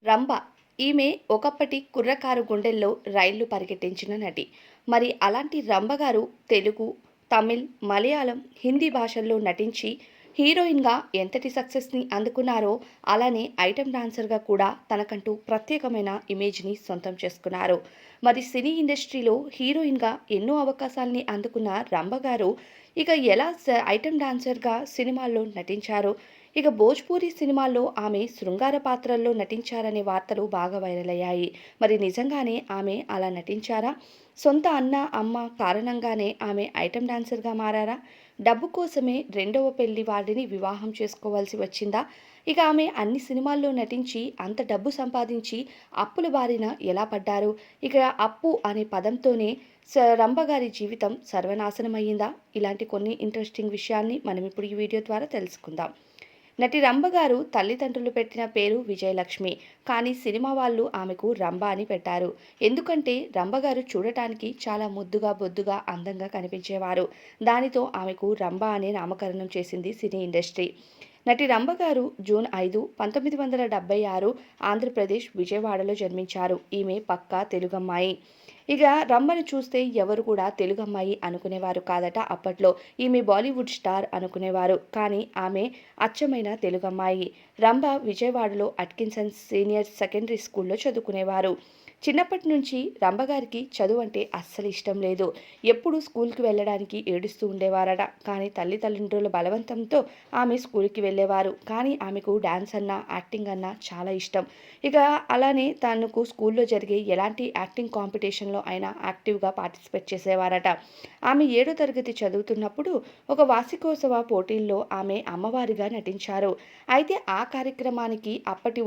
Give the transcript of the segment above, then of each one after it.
రంభ ఈమె ఒకప్పటి కుర్రకారు గుండెల్లో రైళ్లు పరిగెట్టించిన నటి. మరి అలాంటి రంభ గారు తెలుగు, తమిళ్, మలయాళం, హిందీ భాషల్లో నటించి హీరోయిన్‌గా ఎంతటి సక్సెస్‌ని అందుకున్నారో, అలానే ఐటెమ్ డాన్సర్‌గా కూడా తనకంటూ ప్రత్యేకమైన ఇమేజ్‌ని సొంతం చేసుకున్నారు. మరి సినీ ఇండస్ట్రీలో హీరోయిన్‌గా ఎన్నో అవకాశాల్ని అందుకున్న రంభ గారు ఇక ఎలా ఐటెమ్ డాన్సర్‌గా సినిమాల్లో నటించారో, ఇక భోజ్‌పూరి సినిమాల్లో ఆమె శృంగార పాత్రల్లో నటించారనే వార్తలు బాగా వైరల్ అయ్యాయి. మరి నిజంగానే ఆమె అలా నటించారా? సొంత అన్న, అమ్మ కారణంగానే ఆమె ఐటెమ్ డాన్సర్‌గా మారారా? డబ్బు కోసమే రెండవ పెళ్లి వాడిని వివాహం చేసుకోవాల్సి వచ్చిందా? ఇక ఆమె అన్ని సినిమాల్లో నటించి అంత డబ్బు సంపాదించి అప్పుల బారిన ఎలా పడ్డారు? ఇక అప్పు అనే పదంతోనే రంభ గారి జీవితం సర్వనాశనమయ్యిందా? ఇలాంటి కొన్ని ఇంట్రెస్టింగ్ విషయాల్ని మనం ఇప్పుడు ఈ వీడియో ద్వారా తెలుసుకుందాం. నటి రంభ గారు తల్లిదండ్రులు పెట్టిన పేరు విజయలక్ష్మి. కానీ సినిమా వాళ్ళు ఆమెకు రంభ అని పెట్టారు. ఎందుకంటే రంభ గారు చూడటానికి చాలా ముద్దుగా, బొద్దుగా, అందంగా కనిపించేవారు. దానితో ఆమెకు రంభ అనే నామకరణం చేసింది సినీ ఇండస్ట్రీ. నటి రంభ గారు జూన్ 5, 1976 ఆంధ్రప్రదేశ్ విజయవాడలో జన్మించారు. ఈమె పక్కా తెలుగమ్మాయి. ఇక రంభను చూస్తే ఎవరు కూడా తెలుగమ్మాయి అనుకునేవారు కాదట అప్పట్లో. ఈమె బాలీవుడ్ స్టార్ అనుకునేవారు. కానీ ఆమె అచ్చమైన తెలుగమ్మాయి. రంభ విజయవాడలో అట్కిన్సన్ సీనియర్ సెకండరీ స్కూల్లో చదువుకునేవారు. చిన్నప్పటి నుంచి రంభగారికి చదువు అంటే అస్సలు ఇష్టం లేదు. ఎప్పుడూ స్కూల్కి వెళ్ళడానికి ఏడుస్తూ ఉండేవారట. కానీ తల్లిదండ్రుల బలవంతంతో ఆమె స్కూల్కి వెళ్ళేవారు. కానీ ఆమెకు డాన్స్ అన్నా, యాక్టింగ్ అన్నా చాలా ఇష్టం. ఇక అలానే తనకు స్కూల్లో జరిగే ఎలాంటి యాక్టింగ్ కాంపిటీషన్‌లో అయినా యాక్టివ్‌గా పార్టిసిపేట్ చేసేవారట. ఆమె 7వ తరగతి చదువుతున్నప్పుడు ఒక వార్షికోత్సవ పోటీల్లో ఆమె అమ్మవారిగా నటించారు. అయితే ఆ కార్యక్రమానికి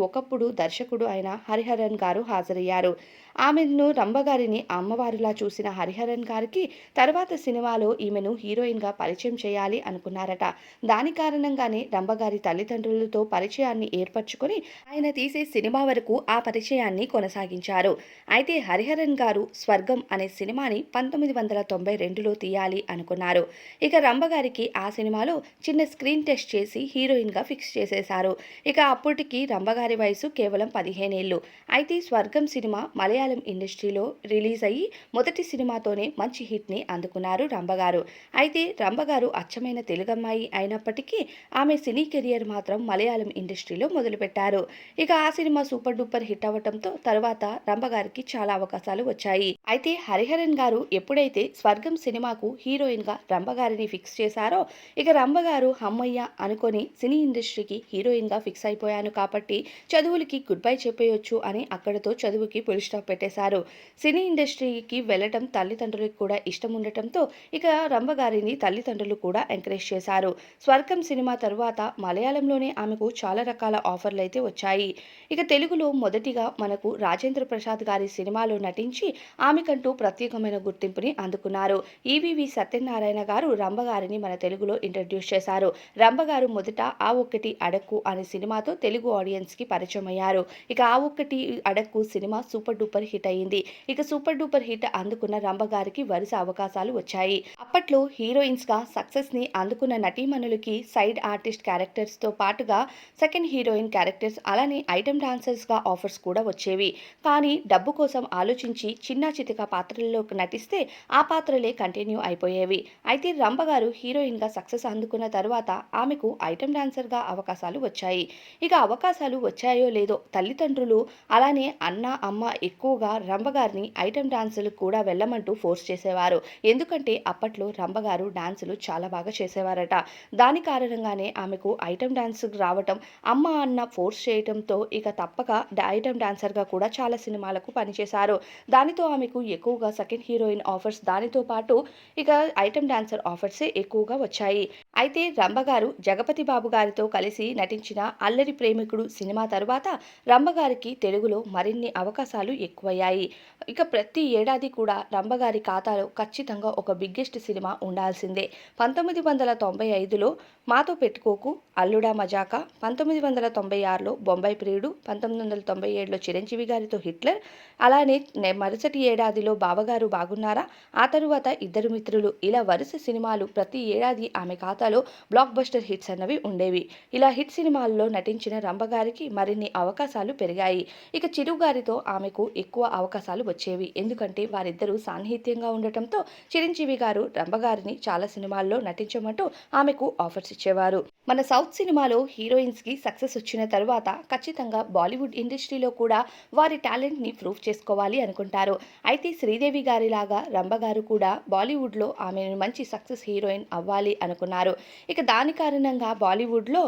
ఒకప్పుడు దర్శకుడు అయిన హరిహరన్ గారు హాజరయ్యారు. ఆమెను రంభగారిని అమ్మవారిలా చూసిన హరిహరన్ గారికి తర్వాత సినిమాలో ఈమెను హీరోయిన్‌గా పరిచయం చేయాలి అనుకున్నారట. దాని కారణంగానే రంభగారి తల్లిదండ్రులతో పరిచయాన్ని ఏర్పరచుకొని ఆయన తీసే సినిమా వరకు ఆ పరిచయాన్ని కొనసాగించారు. అయితే హరిహరన్ గారు 'స్వర్గం' అనే సినిమాని 1992లో తీయాలి అనుకున్నారు. ఇక రంభగారికి ఆ సినిమాలో చిన్న స్క్రీన్ టెస్ట్ చేసి హీరోయిన్‌గా ఫిక్స్ చేసేశారు. ఇక అప్పటికి రంభగారి వయసు కేవలం 15 ఏళ్లు. అయితే 'స్వర్గం' సినిమా మలయాళం ఇండస్ట్రీలో రిలీజ్ అయ్యి మొదటి సినిమాతోనే మంచి హిట్‌ని అందుకున్నారు రంభగారు. అయితే రంభగారు అచ్చమైన తెలుగమ్మాయి అయినప్పటికీ ఆమె సినీ కెరియర్ మాత్రం మలయాళం ఇండస్ట్రీలో మొదలుపెట్టారు. ఇక ఆ సినిమా సూపర్ డూపర్ హిట్ అవ్వటంతో తర్వాత రంభగారికి చాలా అవకాశాలు వచ్చాయి. అయితే హరిహరన్ గారు ఎప్పుడైతే 'స్వర్గం' సినిమాకు హీరోయిన్‌గా రంభగారిని ఫిక్స్ చేశారో ఇక రంభగారు హమ్మయ్య అనుకొని సినీ ఇండస్ట్రీకి హీరోయిన్‌గా ఫిక్స్ అయిపోయాను కాబట్టి చదువులకి గుడ్ బై చెప్పేయొచ్చు అని అక్కడితో చదువుకి ఫుల్ స్టాప్ పెట్టేశారు. సినీ ఇండస్ట్రీకి వెళ్ళటం తల్లిదండ్రులకు కూడా ఇష్టం ఉండటంతో ఇక రంభగారిని తల్లిదండ్రులు కూడా ఎంకరేజ్ చేశారు. 'స్వర్గం' సినిమా తరువాత మలయాళంలోనే ఆమెకు చాలా రకాల ఆఫర్‌లైతే వచ్చాయి. ఇక తెలుగులో మొదటిగా మనకు రాజేంద్ర ప్రసాద్ గారి సినిమాలో నటించి ఆమెకంటూ ప్రత్యేకమైన గుర్తింపుని అందుకున్నారు. ఈవీవి సత్యనారాయణ గారు రంభగారిని మన తెలుగులో ఇంట్రడ్యూస్ చేశారు. రంభగారు మొదట 'ఆ ఒక్కటి అడక్కు' అనే సినిమాతో తెలుగు ఆడియన్స్‌కి పరిచయమయ్యారు. ఇక 'ఆ ఒక్కటి అడక్కు' సినిమా సూపర్ డూపర్ హిట్ అయింది. ఇక సూపర్ డూపర్ హిట్ అందుకున్న రంభగారికి వరుస అవకాశాలు వచ్చాయి. అప్పట్లో హీరోయిన్స్‌గా సక్సెస్‌ని అందుకున్న నటీమణులకి సైడ్ ఆర్టిస్ట్ క్యారెక్టర్స్‌తో పాటుగా సెకండ్ హీరోయిన్ క్యారెక్టర్స్ అలానే ఐటెమ్ డాన్సర్స్‌గా ఆఫర్స్ కూడా వచ్చేవి. కానీ డబ్బు కోసం ఆలోచించి చిన్నా చితక పాత్రల్లో నటిస్తే ఆ పాత్రలే కంటిన్యూ అయిపోయేవి. అయితే రంభగారు హీరోయిన్‌గా సక్సెస్ అందుకున్న తరువాత ఆమెకు ఐటెమ్ డాన్సర్‌గా అవకాశాలు వచ్చాయి. ఇక అవకాశాలు వచ్చాయో లేదో తల్లిదండ్రులు అలానే అన్న, అమ్మ ఎక్కువగా రంభగారిని ఐటెమ్ డాన్సులకు కూడా వెళ్ళమంటూ ఫోర్స్ చేసేవారు. ఎందుకంటే అప్పట్లో రంభగారు డాన్సులు చాలా బాగా చేసేవారట. దాని కారణంగానే ఆమెకు ఐటెమ్ డాన్స్‌కి రావటం, అమ్మ, అన్న ఫోర్స్ చేయటంతో ఇక తప్పక ఐటెమ్ డాన్సర్‌గా కూడా చాలా సినిమాలకు పనిచేశారు. దానితో ఆమెకు ఎక్కువగా సెకండ్ హీరోయిన్ ఆఫర్స్ దానితో పాటు ఇక ఐటెమ్ డాన్సర్ ఆఫర్సే ఎక్కువగా వచ్చాయి. అయితే రంభగారు జగపతి బాబు గారితో కలిసి నటించిన 'అల్లరి ప్రేమికుడు' సినిమా తరువాత రంభగారికి తెలుగులో మరిన్ని అవకాశాలు సినిమాలు ఎక్కువయ్యాయి. ఇక ప్రతి ఏడాది కూడా రంభగారి ఖాతాలో ఖచ్చితంగా ఒక బిగ్గెస్ట్ సినిమా ఉండాల్సిందే. 1995లో మాతో పెట్టుకోకు, అల్లుడా మజాకా, 1996లో బొంబాయి ప్రియుడు, 1997లో చిరంజీవి గారితో హిట్లర్, అలానే మరుసటి ఏడాదిలో బావగారు బాగున్నారా, ఆ తరువాత ఇద్దరు మిత్రులు, ఇలా వరుస సినిమాలు ప్రతి ఏడాది ఆమె ఖాతాలో బ్లాక్ బస్టర్ హిట్స్ అన్నవి ఉండేవి. ఇలా హిట్ సినిమాల్లో నటించిన రంభగారికి మరిన్ని అవకాశాలు పెరిగాయి. ఇక చిరు గారితో ఆమెకు ఎక్కువ అవకాశాలు వచ్చేవి. ఎందుకంటే వారిద్దరూ సాన్నిహిత్యంగా ఉండటంతో చిరంజీవి గారు రంభగారిని చాలా సినిమాల్లో నటించమంటూ ఆమెకు ఆఫర్స్ ఇచ్చేవారు. మన సౌత్ సినిమాలో హీరోయిన్స్కి సక్సెస్ వచ్చిన తర్వాత ఖచ్చితంగా బాలీవుడ్ ఇండస్ట్రీలో కూడా వారి టాలెంట్ని ప్రూవ్ చేసుకోవాలి అనుకుంటారు. అయితే శ్రీదేవి గారిలాగా రంభగారు కూడా బాలీవుడ్లో ఆమెను మంచి సక్సెస్ హీరోయిన్ అవ్వాలి అనుకున్నారు. ఇక దాని కారణంగా బాలీవుడ్లో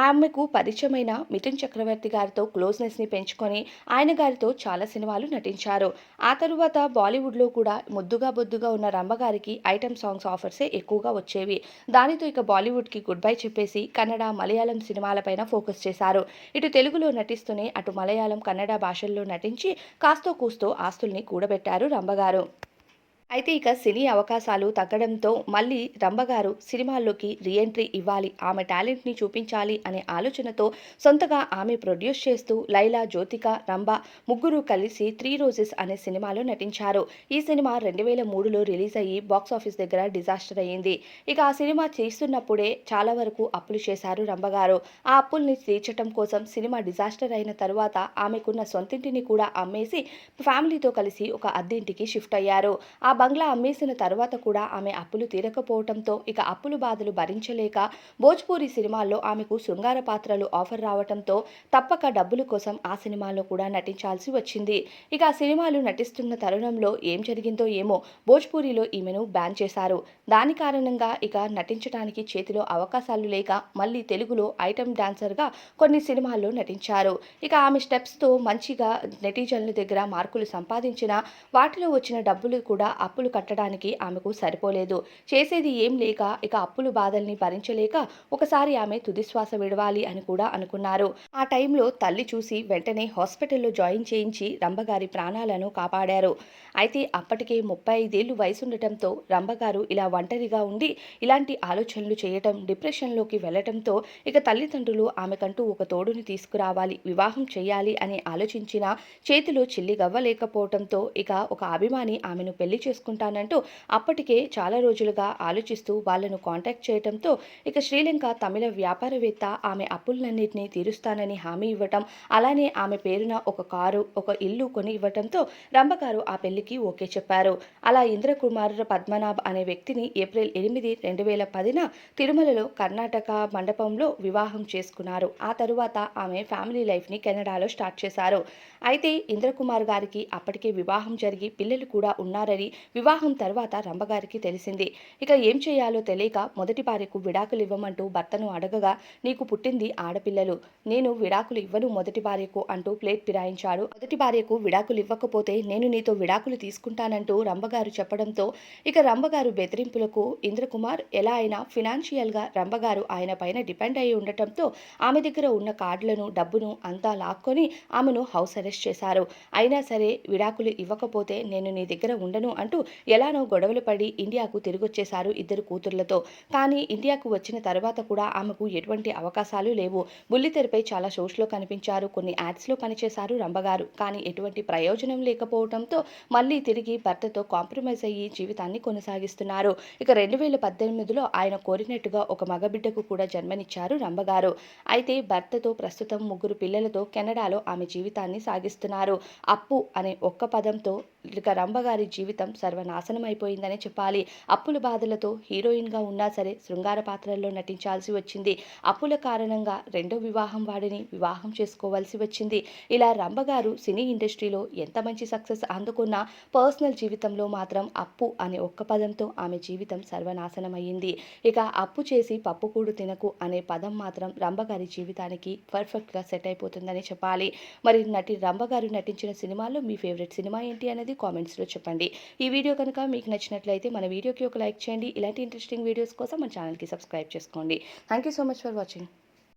ఆమెకు పరిచయమైన మిథున్ చక్రవర్తి గారితో క్లోజ్నెస్ని పెంచుకొని ఆయన గారితో చాలా సినిమాలు నటించారు. ఆ తరువాత బాలీవుడ్లో కూడా ముద్దుగా బొద్దుగా ఉన్న రంభగారికి ఐటెం సాంగ్స్ ఆఫర్సే ఎక్కువగా వచ్చేవి. దానితో ఇక బాలీవుడ్కి గుడ్ బై చెప్పేసి కన్నడ, మలయాళం సినిమాలపైన ఫోకస్ చేశారు. ఇటు తెలుగులో నటిస్తూనే అటు మలయాళం, కన్నడ భాషల్లో నటించి కాస్తో కూస్తో ఆస్తుల్ని కూడబెట్టారు రంభగారు. అయితే ఇక సినీ అవకాశాలు తగ్గడంతో మళ్ళీ రంభగారు సినిమాల్లోకి రీఎంట్రీ ఇవ్వాలి, ఆమె టాలెంట్ని చూపించాలి అనే ఆలోచనతో సొంతగా ఆమె ప్రొడ్యూస్ చేస్తూ లైలా, జ్యోతిక, రంభ ముగ్గురు కలిసి 3 రోజెస్ అనే సినిమాలో నటించారు. ఈ సినిమా 2003లో రిలీజ్ అయ్యి బాక్సాఫీస్ దగ్గర డిజాస్టర్ అయ్యింది. ఇక ఆ సినిమా చేస్తున్నప్పుడే చాలా వరకు అప్పులు చేశారు రంభగారు. ఆ అప్పుల్ని తీర్చడం కోసం సినిమా డిజాస్టర్ అయిన తరువాత ఆమెకున్న సొంతింటిని కూడా అమ్మేసి ఫ్యామిలీతో కలిసి ఒక అద్దెంటికి షిఫ్ట్ అయ్యారు. ఆ బంగ్లా అమ్మేసిన తర్వాత కూడా ఆమె అప్పులు తీరకపోవడంతో ఇక అప్పులు బాధలు భరించలేక భోజ్పూరి సినిమాల్లో ఆమెకు శృంగార పాత్రలు ఆఫర్ రావడంతో తప్పక డబ్బుల కోసం ఆ సినిమాలో కూడా నటించాల్సి వచ్చింది. ఇక ఆ సినిమాలు నటిస్తున్న తరుణంలో ఏం జరిగిందో ఏమో భోజ్పూరిలో ఈమెను బ్యాన్ చేశారు. దాని కారణంగా ఇక నటించడానికి చేతిలో అవకాశాలు లేక మళ్ళీ తెలుగులో ఐటెం డాన్సర్గా కొన్ని సినిమాల్లో నటించారు. ఇక ఆమె స్టెప్స్తో మంచిగా నెటిజన్ల దగ్గర మార్కులు సంపాదించిన వాటిలో వచ్చిన డబ్బులు కూడా అప్పులు కట్టడానికి ఆమెకు సరిపోలేదు. చేసేది ఏం లేక ఇక అప్పులు బాధల్ని భరించలేక ఒకసారి ఆమె తుదిశ్వాస విడవాలి అని కూడా అనుకున్నారు. ఆ టైంలో తల్లి చూసి వెంటనే హాస్పిటల్లో జాయిన్ చేయించి రంభగారి ప్రాణాలను కాపాడారు. అయితే అప్పటికే 35 ఏళ్లు వయసుండటంతో రంభగారు ఇలా ఒంటరిగా ఉండి ఇలాంటి ఆలోచనలు చేయటం, డిప్రెషన్లోకి వెళ్లటంతో ఇక తల్లిదండ్రులు ఆమెకంటూ ఒక తోడుని తీసుకురావాలి, వివాహం చేయాలి అని ఆలోచించిన చేతిలో చిల్లి గవ్వలేకపోవడంతో ఇక ఒక అభిమాని ఆమెను పెళ్లి చేసుకుంటానంటూ అప్పటికే చాలా రోజులుగా ఆలోచిస్తూ వాళ్లను కాంటాక్ట్ చేయడంతో ఇక శ్రీలంక తమిళ వ్యాపారవేత్త ఆమె అప్పులన్నింటినీ తీరుస్తానని హామీ ఇవ్వటం, అలానే ఆమె పేరున ఒక కారు, ఒక ఇల్లు కొని ఇవ్వటంతో రంభగారు ఆ పెళ్లికి ఓకే చెప్పారు. అలా ఇంద్రకుమార్ పద్మనాభ్ అనే వ్యక్తిని ఏప్రిల్ 8, 2010న తిరుమలలో కర్ణాటక మండపంలో వివాహం చేసుకున్నారు. ఆ తరువాత ఆమె ఫ్యామిలీ లైఫ్ని కెనడాలో స్టార్ట్ చేశారు. అయితే ఇంద్రకుమార్ గారికి అప్పటికే వివాహం జరిగి పిల్లలు కూడా ఉన్నారని వివాహం తర్వాత రంభగారికి తెలిసింది. ఇక ఏం చేయాలో తెలియక మొదటి భార్యకు విడాకులు ఇవ్వమంటూ భర్తను అడగగా, నీకు పుట్టింది ఆడపిల్లలు, నేను విడాకులు ఇవ్వను మొదటి భార్యకు అంటూ ప్లేట్ ఫిరాయించాడు. మొదటి భార్యకు విడాకులు ఇవ్వకపోతే నేను నీతో విడాకులు తీసుకుంటానంటూ రంభగారు చెప్పడంతో ఇక రంభగారు బెదిరింపులకు ఇంద్రకుమార్ ఎలా అయినా ఫినాన్షియల్గా రంభగారు ఆయన పైన డిపెండ్ అయి ఉండటంతో ఆమె దగ్గర ఉన్న కార్డులను, డబ్బును అంతా లాక్కొని ఆమెను హౌస్ అరెస్ట్ చేశారు. అయినా సరే విడాకులు ఇవ్వకపోతే నేను నీ దగ్గర ఉండను అంటూ ఎలానో గొడవలు పడి ఇండియాకు తిరిగొచ్చేశారు ఇద్దరు కూతుర్లతో. కానీ ఇండియాకు వచ్చిన తర్వాత కూడా ఆమెకు ఎటువంటి అవకాశాలు లేవు. బుల్లితెరపై చాలా షోస్లో కనిపించారు, కొన్ని యాడ్స్లో పనిచేశారు రంభగారు. కానీ ఎటువంటి ప్రయోజనం లేకపోవడంతో మళ్ళీ తిరిగి భర్తతో కాంప్రమైజ్ అయ్యి జీవితాన్ని కొనసాగిస్తున్నారు. ఇక 2018లో ఆయన కోరినట్టుగా ఒక మగబిడ్డకు కూడా జన్మనిచ్చారు రంభగారు. అయితే భర్తతో ప్రస్తుతం 3 పిల్లలతో కెనడాలో ఆమె జీవితాన్ని సాగిస్తున్నారు. అప్పు అనే ఒక్క పదంతో ఇక రంభగారి జీవితం సర్వనాశనమైపోయిందనే చెప్పాలి. అప్పుల బాధలతో హీరోయిన్గా ఉన్నా సరే శృంగార పాత్రల్లో నటించాల్సి వచ్చింది. అప్పుల కారణంగా రెండో వివాహం వాడిని వివాహం చేసుకోవాల్సి వచ్చింది. ఇలా రంభగారు సినీ ఇండస్ట్రీలో ఎంత మంచి సక్సెస్ అందుకున్నా పర్సనల్ జీవితంలో మాత్రం అప్పు అనే ఒక్క పదంతో ఆమె జీవితం సర్వనాశనమయ్యింది. ఇక అప్పు చేసి పప్పుకూడు తినకు అనే పదం మాత్రం రంభగారి జీవితానికి పర్ఫెక్ట్గా సెట్ అయిపోతుందని చెప్పాలి. మరి నటి రంభగారు నటించిన సినిమాల్లో మీ ఫేవరెట్ సినిమా ఏంటి అనేది కామెంట్స్లో చెప్పండి. ఈ వీడియో కనుక మీకు నచ్చినట్లయితే మన వీడియోకి ఒక లైక్ చేయండి. ఇలాంటి ఇంట్రెస్టింగ్ వీడియోస్ కోసం మన ఛానల్కి సబ్స్క్రైబ్ చేసుకోండి. Thank you so much for watching.